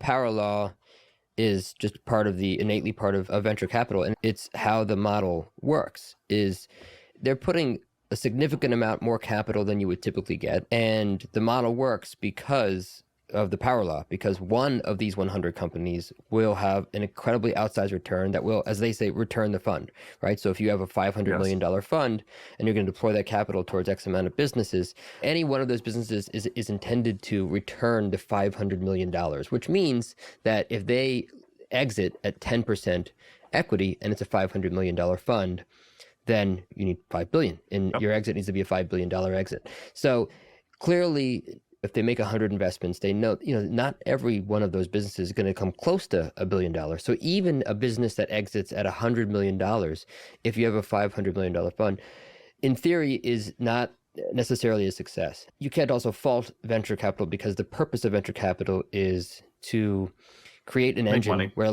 power law is just innately part of venture capital. And it's how the model works is they're putting a significant amount more capital than you would typically get. And the model works because of the power law, because one of these 100 companies will have an incredibly outsized return that will, as they say, return the fund, right? So if you have a $500 million fund and you're going to deploy that capital towards X amount of businesses, any one of those businesses is intended to return the $500 million, which means that if they exit at 10% equity and it's a $500 million fund, then you need $5 billion, and your exit needs to be a $5 billion exit. So clearly, if they make 100 investments, they know, not every one of those businesses is going to come close to $1 billion. So even a business that exits at $100 million, if you have a $500 million fund, in theory is not necessarily a success. You can't also fault venture capital because the purpose of venture capital is to create an engine where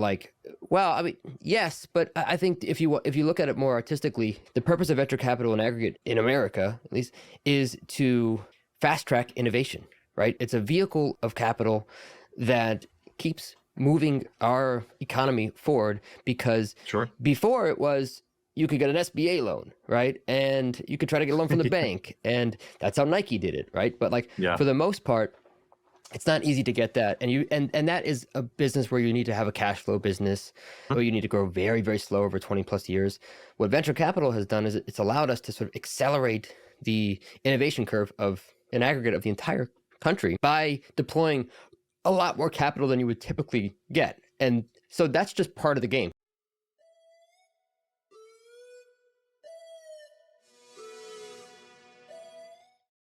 yes, but I think if you look at it more artistically, the purpose of venture capital in aggregate in America, at least, is to fast track innovation, right? It's a vehicle of capital that keeps moving our economy forward because before it was you could get an SBA loan, right? And you could try to get a loan from the bank, and that's how Nike did it, right? But for the most part, it's not easy to get that. And that is a business where you need to have a cash flow business, or you need to grow very, very slow over 20 plus years. What venture capital has done is it's allowed us to sort of accelerate the innovation curve of an aggregate of the entire country by deploying a lot more capital than you would typically get. And so that's just part of the game.